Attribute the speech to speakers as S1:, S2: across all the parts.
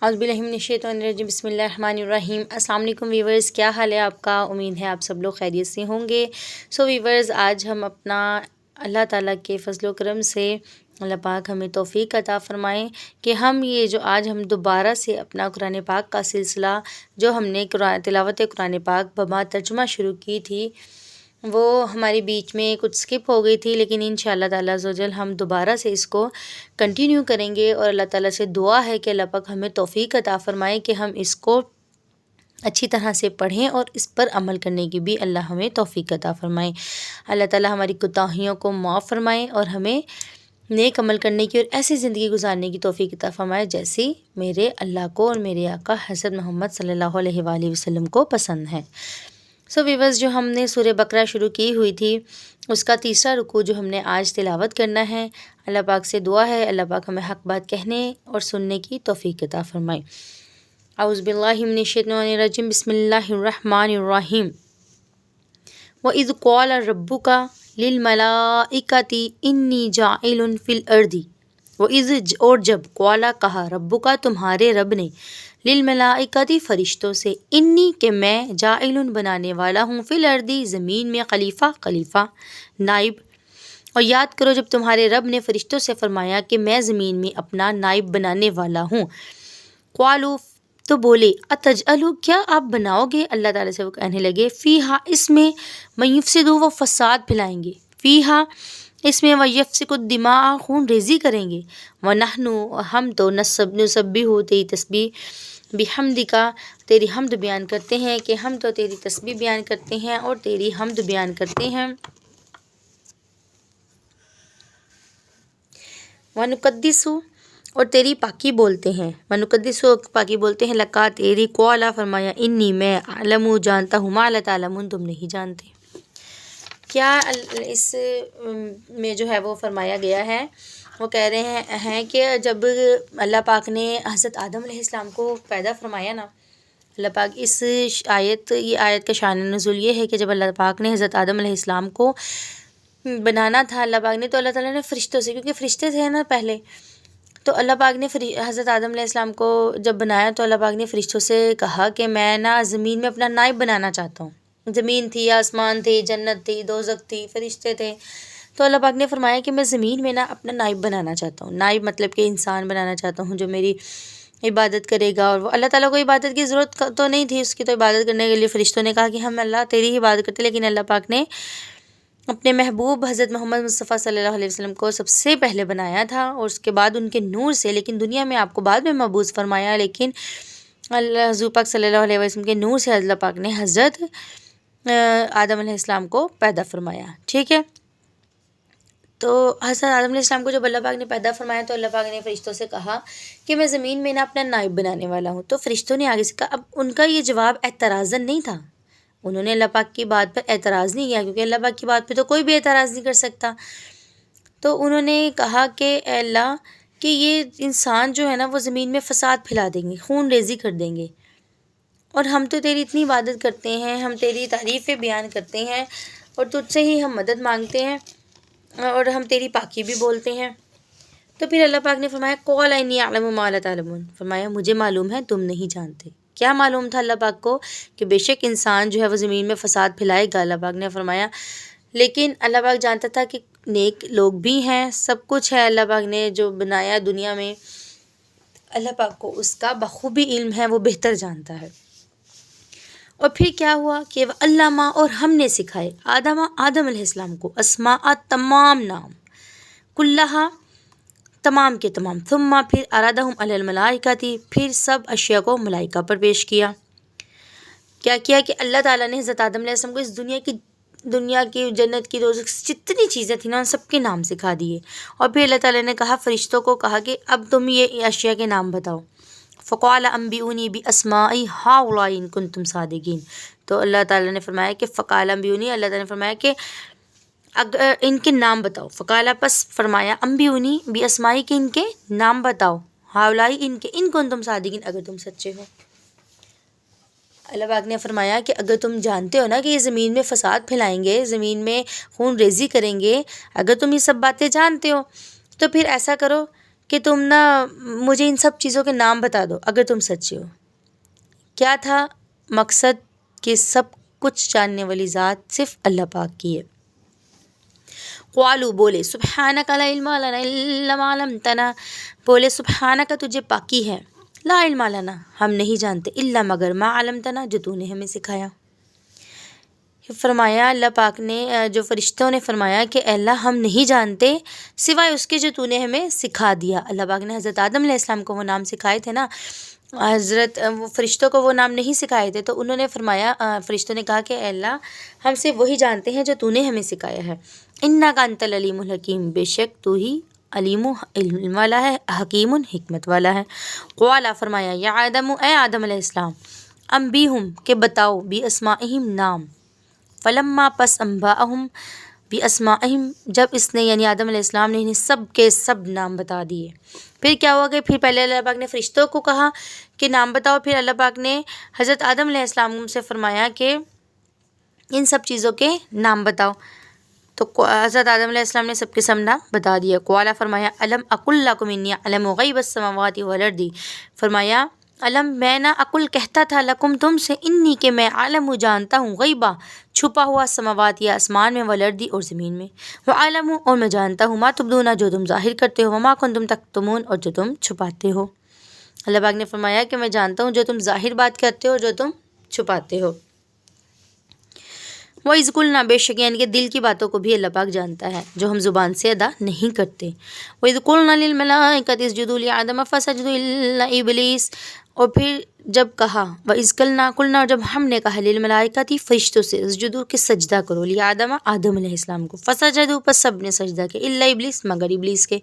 S1: اعوذ باللہ من الشیطان الرجیم، بسم اللہ الرحمن الرحیم۔ السلام علیکم ویورز، کیا حال ہے آپ کا؟ امید ہے آپ سب لوگ خیریت سے ہوں گے۔ ویورز، آج ہم اپنا اللہ تعالیٰ کے فضل و کرم سے اللہ پاک ہمیں توفیق عطا فرمائیں کہ ہم دوبارہ سے اپنا قرآن پاک کا سلسلہ جو ہم نے تلاوت قرآن پاک بما ترجمہ شروع کی تھی، وہ ہمارے بیچ میں کچھ سکپ ہو گئی تھی، لیکن انشاءاللہ تعالیٰ عز و جل ہم دوبارہ سے اس کو کنٹینیو کریں گے، اور اللہ تعالیٰ سے دعا ہے کہ اللہ پاک ہمیں توفیق عطا فرمائے کہ ہم اس کو اچھی طرح سے پڑھیں اور اس پر عمل کرنے کی بھی اللہ ہمیں توفیق عطا فرمائے۔ اللہ تعالیٰ ہماری کوتاہیوں کو معاف فرمائے اور ہمیں نیک عمل کرنے کی اور ایسی زندگی گزارنے کی توفیق عطا فرمائے جیسی میرے اللہ کو اور میرے آقا حضرت محمد صلی اللہ علیہ وآلہ وسلم کو پسند ہے۔ ویورز، جو ہم نے سورہ بقرہ شروع کی ہوئی تھی، اس کا تیسرا رکوع جو ہم نے آج تلاوت کرنا ہے، اللہ پاک سے دعا ہے اللہ پاک ہمیں حق بات کہنے اور سننے کی توفیق عطا فرمائے۔ اعوذ باللہ من الشیطان الرجیم، بسم اللہ الرحمن الرحیم۔ وَإِذْ قَالَ رَبُّكَ لِلْمَلَائِكَةِ إِنِّي جَاعِلٌ فِي الْأَرْضِ۔ وَإِذْ، اور جب، قَالَ کہا، رَبُّكَ تمہارے رب نے، لِلْمَلَائِكَةِ فرشتوں سے، انی کہ میں، جاعل بنانے والا ہوں، فی الارض زمین میں، خلیفہ نائب۔ اور یاد کرو جب تمہارے رب نے فرشتوں سے فرمایا کہ میں زمین میں اپنا نائب بنانے والا ہوں، قالوا تو بولے، اتجعل کیا آپ بناؤ گے، اللہ تعالیٰ سے وہ کہنے لگے، فیہا اس میں، من یفسد وہ فساد پھیلائیں گے، فیہا اس میں، ویفسک الدماء خون ریزی کریں گے، ونحن ہم تو نسبح تیری تسبیح، بحمدک تیری حمد بیان کرتے ہیں، کہ ہم تو تیری تسبیح بیان کرتے ہیں اور تیری حمد بیان کرتے ہیں، ونقدس اور تیری پاکی بولتے ہیں، ونقدس پاکی بولتے ہیں، لکا تیری، قالا فرمایا، انی میں، اعلم جانتا ہوں، ما لا تعلمون تم نہیں جانتے۔ کیا اس میں جو ہے وہ فرمایا گیا ہے، وہ کہہ رہے ہیں کہ جب اللہ پاک نے حضرت آدم علیہ السلام کو پیدا فرمایا نا، اللہ پاک یہ آیت کا شان نزول یہ ہے کہ جب اللہ پاک نے حضرت آدم علیہ السلام کو بنانا تھا اللہ پاک نے، تو اللہ تعالیٰ نے فرشتوں سے، کیونکہ فرشتے تھے نا پہلے، تو اللہ پاک نے حضرت آدم علیہ السلام کو جب بنایا تو اللہ پاک نے فرشتوں سے کہا کہ میں نا زمین میں اپنا نائب بنانا چاہتا ہوں۔ زمین تھی، آسمان تھی، جنت تھی، دوزخ تھی، فرشتے تھے، تو اللہ پاک نے فرمایا کہ میں زمین میں نا اپنا نائب بنانا چاہتا ہوں۔ نائب مطلب کہ انسان بنانا چاہتا ہوں جو میری عبادت کرے گا، اور وہ اللہ تعالیٰ کو عبادت کی ضرورت تو نہیں تھی اس کی، تو عبادت کرنے کے لیے فرشتوں نے کہا کہ ہم اللہ تیری ہی عبادت کرتے، لیکن اللہ پاک نے اپنے محبوب حضرت محمد مصطفیٰ صلی اللہ علیہ وسلم کو سب سے پہلے بنایا تھا، اور اس کے بعد ان کے نور سے، لیکن دنیا میں آپ کو بعد میں مبعوث فرمایا، لیکن اللہ حضور پاک صلی اللہ علیہ وسلم کے نور سے اللہ پاک نے حضرت آدم علیہ السلام کو پیدا فرمایا، ٹھیک ہے۔ تو حضرت آدم علیہ السلام کو جب اللہ پاک نے پیدا فرمایا تو اللہ پاک نے فرشتوں سے کہا کہ میں زمین میں نا اپنا نائب بنانے والا ہوں، تو فرشتوں نے آگے سے کہا، اب ان کا یہ جواب اعتراضاً نہیں تھا، انہوں نے اللہ پاک کی بات پر اعتراض نہیں کیا، کیونکہ اللہ پاک کی بات پہ تو کوئی بھی اعتراض نہیں کر سکتا، تو انہوں نے کہا کہ اے اللہ، کہ یہ انسان جو ہے نا وہ زمین میں فساد پھیلا دیں گے، خون ریزی کر دیں گے، اور ہم تو تیری اتنی عبادت کرتے ہیں، ہم تیری تعریفیں بیان کرتے ہیں اور تجھ سے ہی ہم مدد مانگتے ہیں اور ہم تیری پاکی بھی بولتے ہیں۔ تو پھر اللہ پاک نے فرمایا، قال انی اعلم ما لا تعلمون، فرمایا مجھے معلوم ہے تم نہیں جانتے۔ کیا معلوم تھا اللہ پاک کو؟ کہ بے شک انسان جو ہے وہ زمین میں فساد پھیلائے گا، اللہ پاک نے فرمایا، لیکن اللہ پاک جانتا تھا کہ نیک لوگ بھی ہیں، سب کچھ ہے، اللہ پاک نے جو بنایا دنیا میں، اللہ پاک کو اس کا بخوبی علم ہے، وہ بہتر جانتا ہے۔ اور پھر کیا ہوا کہ علامہ، اور ہم نے سکھائے، آدم علیہ السلام کو، اسماء تمام نام، کلہا تمام کے تمام، ثم پھر ارادہم علی الملائکۃ پھر سب اشیاء کو ملائکہ پر پیش کیا۔ کیا کیا کہ اللہ تعالیٰ نے حضرت آدم علیہ السلام کو اس دنیا کی جنت کی دوزخ جتنی چیزیں تھیں نا ان سب کے نام سکھا دیے، اور پھر اللہ تعالیٰ نے کہا فرشتوں کو کہا کہ اب تم یہ اشیاء کے نام بتاؤ، فقال انبئونی باسماء ہؤلاء ان کنتم صادقین، تو اللہ تعالیٰ نے فرمایا کہ فقال انبئونی، اللہ تعالیٰ نے فرمایا کہ اگر ان کے نام بتاؤ، فقالا پس فرمایا، انبئونی باسماء کے ان کے نام بتاؤ، ہؤلاء ان کے، ان کنتم صادقین اگر تم سچے ہو۔ اللہ پاک نے فرمایا کہ اگر تم جانتے ہو نا کہ یہ زمین میں فساد پھیلائیں گے، زمین میں خون ریزی کریں گے، اگر تم یہ سب باتیں جانتے ہو تو پھر ایسا کرو کہ تم نا مجھے ان سب چیزوں کے نام بتا دو اگر تم سچے ہو۔ کیا تھا مقصد؟ کہ سب کچھ جاننے والی ذات صرف اللہ پاک کی ہے۔ قالوا بولے سبحانک لا علم لنا الا ما علمتنا، بولے سبحانک تجھے پاکی ہے، لا علم لنا ہم نہیں جانتے، الا مگر ما علمتنا جو تو نے ہمیں سکھایا۔ فرمایا اللہ پاک نے، جو فرشتوں نے فرمایا کہ اے اللہ ہم نہیں جانتے سوائے اس کے جو تو نے ہمیں سکھا دیا۔ اللہ پاک نے حضرت آدم علیہ السلام کو وہ نام سکھائے تھے نا، وہ فرشتوں کو وہ نام نہیں سکھائے تھے، تو انہوں نے فرمایا، فرشتوں نے کہا کہ اے اللہ ہم سے وہی جانتے ہیں جو تو نے ہمیں سکھایا ہے۔ انک انت العلیم الحکیم، بے شک تو ہی علیم علم والا ہے، حکیم حکمت والا ہے۔ قال فرمایا یا آدم، اے آدم علیہ السلام، انبئہم کہ بتاؤ، باسمائہم نام، فلما پس انبأہم باسمائہم جب اس نے یعنی آدم علیہ السلام نے انہیں سب کے سب نام بتا دیے۔ پھر کیا ہوا کہ پھر پہلے اللہ پاک نے فرشتوں کو کہا کہ نام بتاؤ، پھر اللہ پاک نے حضرت آدم علیہ السلام سے فرمایا کہ ان سب چیزوں کے نام بتاؤ، تو حضرت آدم علیہ السلام نے سب کے سب نام بتا دیا۔ قال فرمایا الم اقل لکم انی اعلم غیب السماوات والارض، فرمایا علم میں نہ اقل کہتا تھا لکم تم سے، انی کہ میں عالم جانتا ہوں، غیبہ چھپا ہوا، سماوات یا آسمان میں، والارض اور زمین میں، وعالم اور میں جانتا ہوں، ما تبدون جو تم ظاہر کرتے ہو، وما کنتم تکتمون اور جو تم چھپاتے ہو۔ اللہ پاک نے فرمایا کہ میں جانتا ہوں جو تم ظاہر بات کرتے ہو اور جو تم چھپاتے ہو۔ وَإِذْ قُلْنَا، بے شک یعنی کہ دل کی باتوں کو بھی اللہ پاک جانتا ہے جو ہم زبان سے ادا نہیں کرتے۔ وَإِذْ قُلْنَا لِلْمَلَائِكَةِ اسْجُدُوا لِآدَمَ فَسَجَدُوا إِلَّا إِبْلِيسَ، اور پھر جب کہا وَإِذْ قُلْنَا اور جب ہم نے کہا لِلْمَلَائِكَةِ فرشتوں سے، اسجدوا کہ سجدہ کرو، لِآدَمَ آدم علیہ السلام کو، فَسَجَدُوا پس سب نے سجدہ کیا، إِلَّا إِبْلِيسَ مگر ابلیس کے۔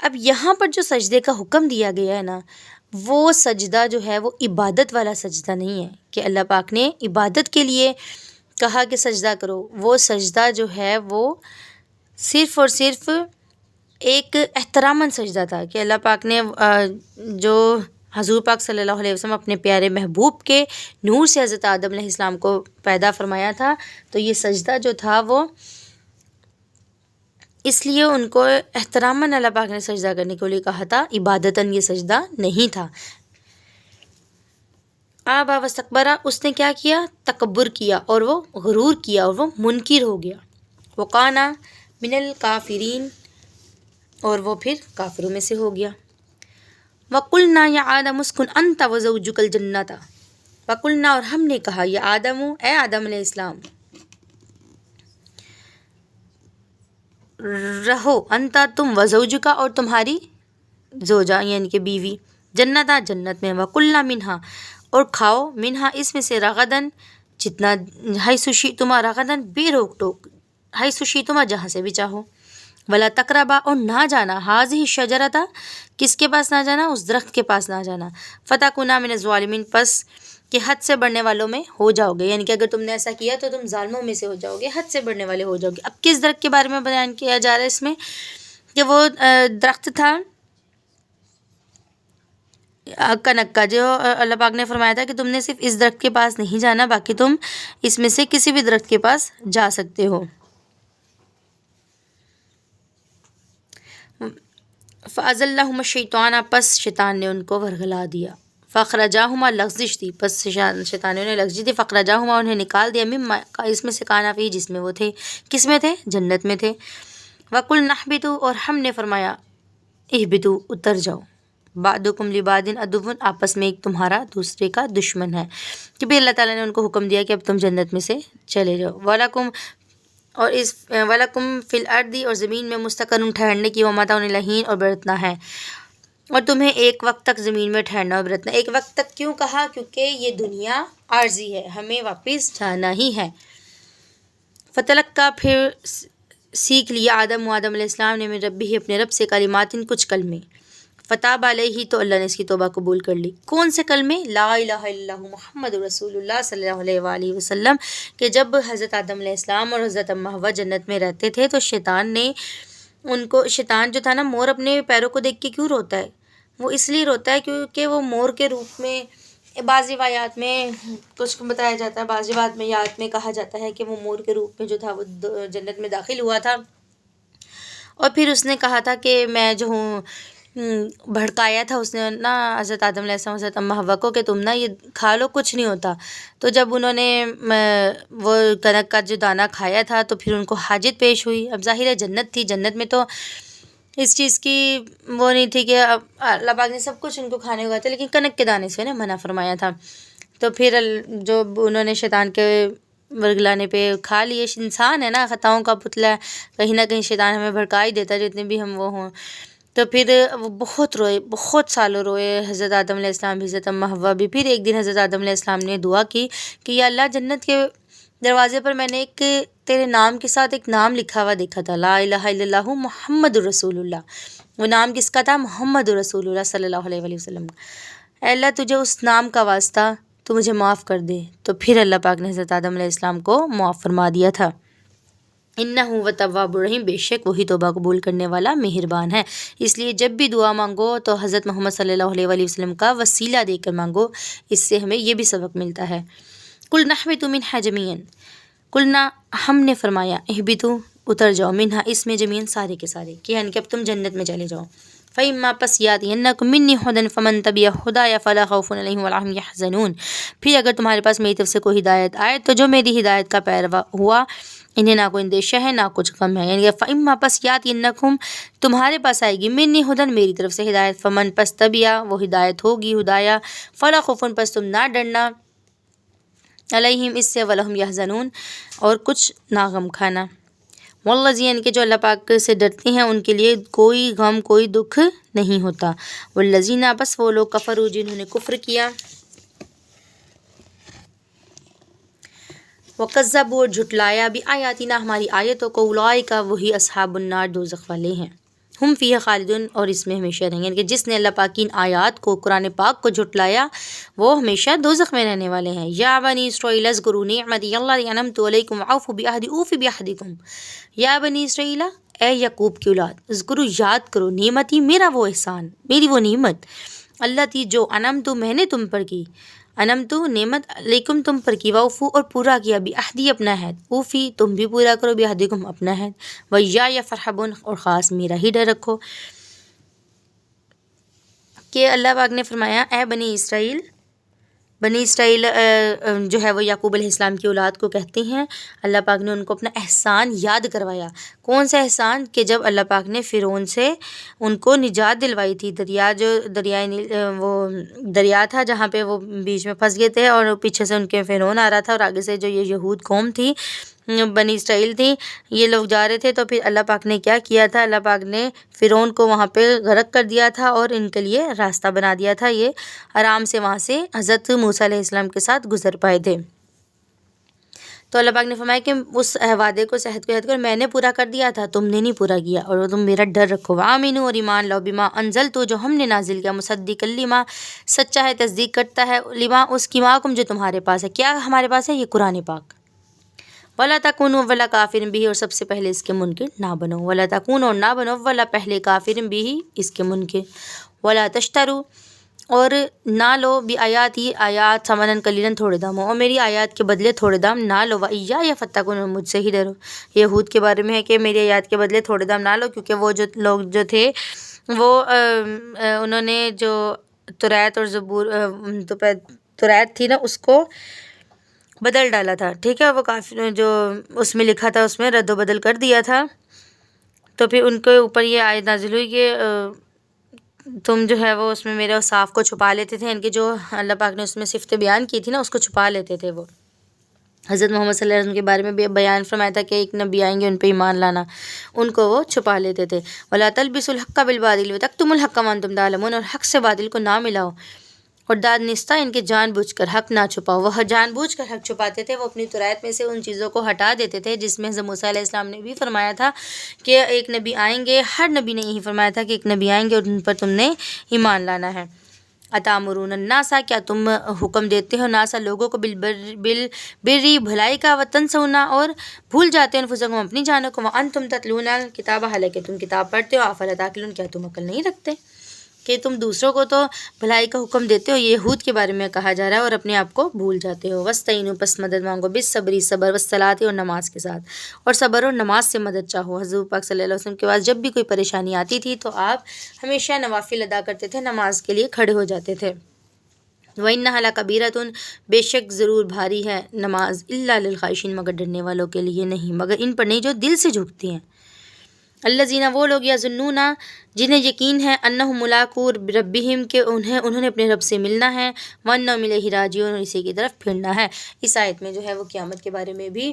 S1: اب یہاں پر جو سجدے کا حکم دیا گیا ہے نا، وہ سجدہ جو ہے وہ عبادت والا سجدہ نہیں ہے کہ اللہ پاک نے عبادت کے لیے کہا کہ سجدہ کرو، وہ سجدہ جو ہے وہ صرف اور صرف ایک احتراماً سجدہ تھا کہ اللہ پاک نے جو حضور پاک صلی اللہ علیہ وسلم اپنے پیارے محبوب کے نور سے حضرت آدم علیہ السلام کو پیدا فرمایا تھا، تو یہ سجدہ جو تھا وہ اس لیے ان کو احتراماً اللہ پاک نے سجدہ کرنے کے لیے کہا تھا، عبادتاً یہ سجدہ نہیں تھا۔ آبا واستکبرا، اس نے کیا کیا؟ تکبر کیا اور وہ غرور کیا اور وہ منکر ہو گیا۔ وکانا من الکافرین، اور وہ پھر کافروں میں سے ہو گیا۔ وقلنا یا آدم اسکن انت وزوجک الجنۃ، وقلنا اور ہم نے کہا یا آدم، اے آدم علیہ السلام، رہو، انتا تم، وزوجکا اور تمہاری زوجہ یعنی کہ بیوی، جنتا جنت میں، وکلنا منہا اور کھاؤ، منہا اس میں سے، رغدن جتنا، حیث شئتما رغدن بے روک ٹوک، حیث شئتما جہاں سے بھی چاہو، ولا تقربا اور نہ جانا، ہذہ الشجرۃ کس کے پاس نہ جانا؟ اس درخت کے پاس نہ جانا، فتکونا من الظالمین پس کہ حد سے بڑھنے والوں میں ہو جاؤ گے، یعنی کہ اگر تم نے ایسا کیا تو تم ظالموں میں سے ہو جاؤ گے، حد سے بڑھنے والے ہو جاؤ گے۔ اب کس درخت کے بارے میں بیان کیا جا رہا ہے اس میں؟ کہ وہ درخت تھا کنک، جو اللہ پاک نے فرمایا تھا کہ تم نے صرف اس درخت کے پاس نہیں جانا، باقی تم اس میں سے کسی بھی درخت کے پاس جا سکتے ہو۔ فَأَزَلَّهُمَا الشَّيْطَانُ پس شیطان نے ان کو ورگلا دیا، فَأَخْرَجَاهُمَا لغزش تھی، پس شیطان نے انہیں لغزش دی، فَأَخْرَجَاهُمَا انہیں نکال دیا، مما اس میں سے کانا فیہ جس میں وہ تھے، کس میں تھے؟ جنت میں تھے۔ وَقُلْنَا اهْبِطُوا اور ہم نے فرمایا اهْبِطُوا اتر جاؤ، بعضکم لبعض عدو آپس میں ایک تمہارا دوسرے کا دشمن ہے، کہ بھی اللہ تعالیٰ نے ان کو حکم دیا کہ اب تم جنت میں سے چلے جاؤ۔ وَلَکُمْ اور اس وَلَکُمْ فِی الْأَرْضِ اور زمین میں مستقر ٹھہرنے کی، وَمَتَاعٌ إِلَىٰ حِین اور برتنا ہے، اور تمہیں ایک وقت تک زمین میں ٹھہرنا اور برتنا۔ ایک وقت تک کیوں کہا؟ کیونکہ یہ دنیا عارضی ہے، ہمیں واپس جانا ہی ہے۔ فتلقیٰ پھر سیکھ لیا آدم علیہ السلام نے من ربہ اپنے رب سے، کلمات کچھ کلمے، فتاب علیہ تو اللہ نے اس کی توبہ قبول کر لی۔ کون سے کلمے؟ لا الہ الا اللہ محمد رسول اللہ صلی اللہ علیہ وآلہ وسلم، کہ جب حضرت آدم علیہ السلام اور حضرت اماں حوا جنت میں رہتے تھے تو شیطان نے ان کو، شیطان جو تھا نا، مور اپنے پیروں کو دیکھ کے کیوں روتا ہے؟ وہ اس لیے روتا ہے کیونکہ وہ مور کے روپ میں، بعض روایات میں کچھ بتایا جاتا ہے، بعض روایات میں کہا جاتا ہے کہ وہ مور کے روپ میں جو تھا وہ جنت میں داخل ہوا تھا، اور پھر اس نے کہا تھا کہ میں جو ہوں بھڑکایا تھا اس نے نا حضرت آدم علیہ السلام حضرت اماں حوا کو کہ تم نا یہ کھا لو کچھ نہیں ہوتا. تو جب انہوں نے وہ کنک کا جو دانہ کھایا تھا تو پھر ان کو حاجت پیش ہوئی. اب ظاہر ہے جنت تھی، جنت میں تو اس چیز کی وہ نہیں تھی کہ اللہ پاک نے سب کچھ ان کو کھانے کو تھا، لیکن کنک کے دانے سے منع فرمایا تھا. تو پھر جو انہوں نے شیطان کے ورگلانے پہ کھا لیے. انسان ہے نا، خطاؤں کا پتلا ہے، کہیں نہ کہیں شیطان ہمیں بھڑکا ہی دیتا ہے جتنے بھی ہم وہ ہوں. تو پھر وہ بہت روئے، بہت سالوں روئے حضرت آدم علیہ السلام بھی، حضرت اماں حوا بھی. پھر ایک دن حضرت آدم علیہ السلام نے دعا کی کہ یا اللہ جنت کے دروازے پر میں نے ایک تیرے نام کے ساتھ ایک نام لکھا ہوا دیکھا تھا، لا الہ الا اللہ محمد رسول اللہ. وہ نام کس کا تھا؟ محمد رسول اللہ صلی اللہ علیہ وآلہ وسلم. اے اللہ تجھے اس نام کا واسطہ تو مجھے معاف کر دے. تو پھر اللہ پاک نے حضرت آدم علیہ السلام کو معاف فرما دیا تھا. انہ و تواب الرحیم، بے شک وہی توبہ قبول کرنے والا مہربان ہے. اس لیے جب بھی دعا مانگو تو حضرت محمد صلی اللہ علیہ وآلہ وسلم کا وسیلہ دے کر مانگو. اس سے ہمیں یہ بھی سبق ملتا ہے. قُلْنَا اهْبِطُوا مِنْهَا جَمِيعًا، قُلْنَا ہم نے فرمایا، اهْبِطُوا اتر جاؤ، منہا اس میں جميعاً سارے کے سارے، کہ یعنی کہ اب تم جنت میں چلے جاؤ. فَإِمَّا پس يَأْتِيَنَّكُم مِّنِّي هُدًى فَمَن تَبِعَ هُدَايَ فَلَا خَوْفٌ عَلَيْهِمْ وَلَا هُمْ يَحْزَنُونَ. پھر اگر تمہارے پاس میری طرف سے کوئی ہدایت آئے تو جو میری ہدایت کا پیروا ہوا انہیں نہ کوئی اندیشہ ہے نہ کچھ غم ہے. یعنی کہ فَإِمَّا پس يَأْتِيَنَّكُم تمہارے پاس آئے گی، مِّنِّي هُدًى میری طرف سے ہدایت، فَمَن پس تَبِعَ وہ ہدایت ہوگی، ہدایہ، فَلَا خَوْفٌ پس تم نہ ڈرنا، علیہم اس سے، وَلَهُمْ يَحْزَنُونَ اور کچھ نہ غم کھانا. والذین یعنی کہ جو اللہ پاک سے ڈرتے ہیں ان کے لیے کوئی غم کوئی دکھ نہیں ہوتا. والذین بس وہ لوگ کفروا جنہوں نے کفر کیا، وکذبوا اور جھٹلایا، بآیاتنا ہماری آیتوں کو، اولئک وہی اصحاب النار دوزخ والے ہیں، ہم فیہا خالدون اور اس میں ہمیشہ رہیں گے. یعنی کہ جس نے اللہ پاک کی ان آیات کو، قرآن پاک کو جھٹلایا وہ ہمیشہ دوزخ میں رہنے والے ہیں. یا بنی اسرائیل اذکروا نعمتی اللہ انعمت علیکم وأوفوا بعہدی اوف بعہدکم. یا بنی اسرائیل، اے یعقوب کی اولاد، اذکروا یاد کرو، نعمتی میرا وہ احسان، میری وہ نعمت، اللہ تی جو انعمت میں نے تم پر کی، انعمت نعمت علیکم تم پر کی، وأوفوا اور پورا کیا، بعہدی اپنا عہد، اوفی تم بھی پورا کرو، بعہدکم اپنا عہد، وإیایا فارہبون اور خاص میرا ہی ڈر رکھو. کہ اللہ پاک نے فرمایا اے بنی اسرائیل، بنی اسرائیل جو ہے وہ یعقوب علیہ السلام کی اولاد کو کہتے ہیں. اللہ پاک نے ان کو اپنا احسان یاد کروایا. کون سا احسان؟ کہ جب اللہ پاک نے فرعون سے ان کو نجات دلوائی تھی، وہ دریا تھا جہاں پہ وہ بیچ میں پھنس گئے تھے اور پیچھے سے ان کے فرعون آ رہا تھا اور آگے سے جو یہ یہود قوم تھی، بنی اسرائیل تھی، یہ لوگ جا رہے تھے. تو پھر اللہ پاک نے کیا کیا تھا؟ اللہ پاک نے فرعون کو وہاں پہ غرق کر دیا تھا اور ان کے لیے راستہ بنا دیا تھا. یہ آرام سے وہاں سے حضرت موسیٰ علیہ السلام کے ساتھ گزر پائے تھے. تو اللہ پاک نے فرمایا کہ اس وعدے کو، صحت کو یاد کر، میں نے پورا کر دیا تھا، تم نے نہیں پورا کیا، اور تم میرا ڈر رکھو. وآمنوا اور ایمان لاؤ، بما انزلت جو ہم نے نازل کیا، مصدقا لما سچا ہے، تصدیق کرتا ہے، لما اس کی معکم جو تمہارے پاس ہے. کیا ہمارے پاس ہے؟ یہ قرآن پاک. ولا تکونوا ولا کافر بھی، اور سب سے پہلے اس کے منکر نہ بنو. ولا تکونوا اور نہ بنو، ولا پہلے کافر بھی اس کے منکر. ولا تشتروا اور نہ لو، بآیاتی آیات ثمنا قلیلا تھوڑے دام ہو، اور میری آیات کے بدلے تھوڑے دام نہ لو. وإیایا فاتقون اور مجھ سے ہی ڈرو. یہود کے بارے میں ہے کہ میری آیات کے بدلے تھوڑے دام نہ لو، کیونکہ وہ جو لوگ جو تھے وہ انہوں نے جو توریت اور زبور توریت تھی نا اس کو بدل ڈالا تھا. ٹھیک ہے، وہ کافی جو اس میں لکھا تھا اس میں رد و بدل کر دیا تھا. تو پھر ان کے اوپر یہ آیت نازل ہوئی کہ تم جو ہے وہ اس میں میرے اوصاف کو چھپا لیتے تھے، ان کے جو اللہ پاک نے اس میں صفتیں بیان کی تھی نا اس کو چھپا لیتے تھے. وہ حضرت محمد صلی اللہ علیہ وسلم کے بارے میں بھی بیان فرمایا تھا کہ ایک نبی آئیں گے ان پہ ایمان لانا، ان کو وہ چھپا لیتے تھے. ولا تلبسوا الحق بالباطل وتکتموا الحق وانتم تعلمون اور حق سے باطل کو نہ ملاؤ اور دانستہ ان کے جان بوجھ کر حق نہ چھپاؤ. وہ جان بوجھ کر حق چھپاتے تھے، وہ اپنی توریت میں سے ان چیزوں کو ہٹا دیتے تھے جس میں حضرت موسیٰ علیہ السلام نے بھی فرمایا تھا کہ ایک نبی آئیں گے. ہر نبی نے یہی فرمایا تھا کہ ایک نبی آئیں گے اور ان پر تم نے ایمان لانا ہے. اتامرون الناس کیا تم حکم دیتے ہو ناسا لوگوں کو بالبر بھلائی کا، وتنسون اور بھول جاتے ہیں انفسکم اپنی جانوں کو، وانتم تتلون الکتاب حالانکہ تم کتاب پڑھتے ہو، افلا تعقلون کیا تم عقل نہیں رکھتے. کہ تم دوسروں کو تو بھلائی کا حکم دیتے ہو، یہود کے بارے میں کہا جا رہا ہے، اور اپنے آپ کو بھول جاتے ہو۔ وَاسْتَعِینُوا، پس مدد مانگو، بالصبری، صبر، والصلاۃ، اور نماز کے ساتھ، اور صبر اور نماز سے مدد چاہو۔ حضور پاک صلی اللہ علیہ وسلم کے پاس جب بھی کوئی پریشانی آتی تھی تو آپ ہمیشہ نوافل ادا کرتے تھے، نماز کے لیے کھڑے ہو جاتے تھے۔ وَإِنَّهَا لَكَبِیرَةٌ، بے شک ضرور بھاری ہے نماز، إِلَّا لِلْخَاشِعِینَ، مگر ڈرنے والوں کے لیے نہیں، مگر ان پر نہیں جو دل سے جھکتے ہیں۔ الذین، وہ لوگ، یظنون، جنہیں یقین ہے، انہم ملاقو ربہم، کہ انہوں نے اپنے رب سے ملنا ہے، وانہم الیہ راجعون، اور اسی کی طرف پھرنا ہے۔ اس آیت میں جو ہے وہ قیامت کے بارے میں بھی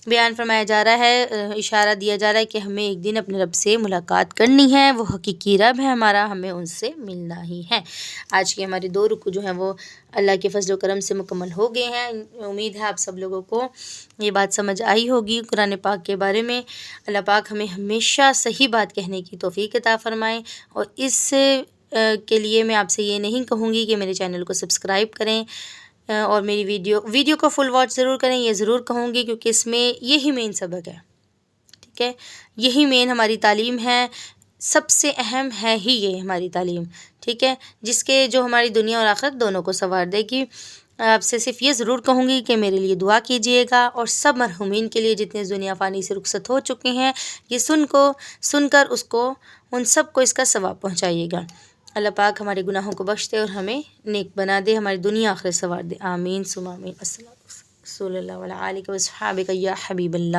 S1: بیان فرمایا جا رہا ہے، اشارہ دیا جا رہا ہے کہ ہمیں ایک دن اپنے رب سے ملاقات کرنی ہے، وہ حقیقی رب ہے ہمارا، ہمیں ان سے ملنا ہی ہے۔ آج کے ہمارے 2 رکوع جو ہیں وہ اللہ کے فضل و کرم سے مکمل ہو گئے ہیں۔ امید ہے آپ سب لوگوں کو یہ بات سمجھ آئی ہوگی قرآن پاک کے بارے میں۔ اللہ پاک ہمیں ہمیشہ صحیح بات کہنے کی توفیق عطا فرمائے، اور اس کے لیے میں آپ سے یہ نہیں کہوں گی کہ میرے چینل کو سبسکرائب کریں اور میری ویڈیو کو فل واچ ضرور کریں، یہ ضرور کہوں گی، کیونکہ اس میں یہی مین سبق ہے، ٹھیک ہے، یہی مین ہماری تعلیم ہے، سب سے اہم ہے ہی یہ ہماری تعلیم، ٹھیک ہے، جس کے جو ہماری دنیا اور آخرت دونوں کو سنوار دے گی۔ آپ سے صرف یہ ضرور کہوں گی کہ میرے لیے دعا کیجیے گا، اور سب مرحومین کے لیے جتنے دنیا فانی سے رخصت ہو چکے ہیں، یہ سن کر ان سب کو اس کا ثواب پہنچائیے گا۔ اللہ پاک ہمارے گناہوں کو بخش دے اور ہمیں نیک بنا دے، ہماری دنیا آخرت سنوار دے، آمین ثم آمین۔ السلام صلی اللہ علیہ وآلہ وصحبہ یا حبیب اللہ۔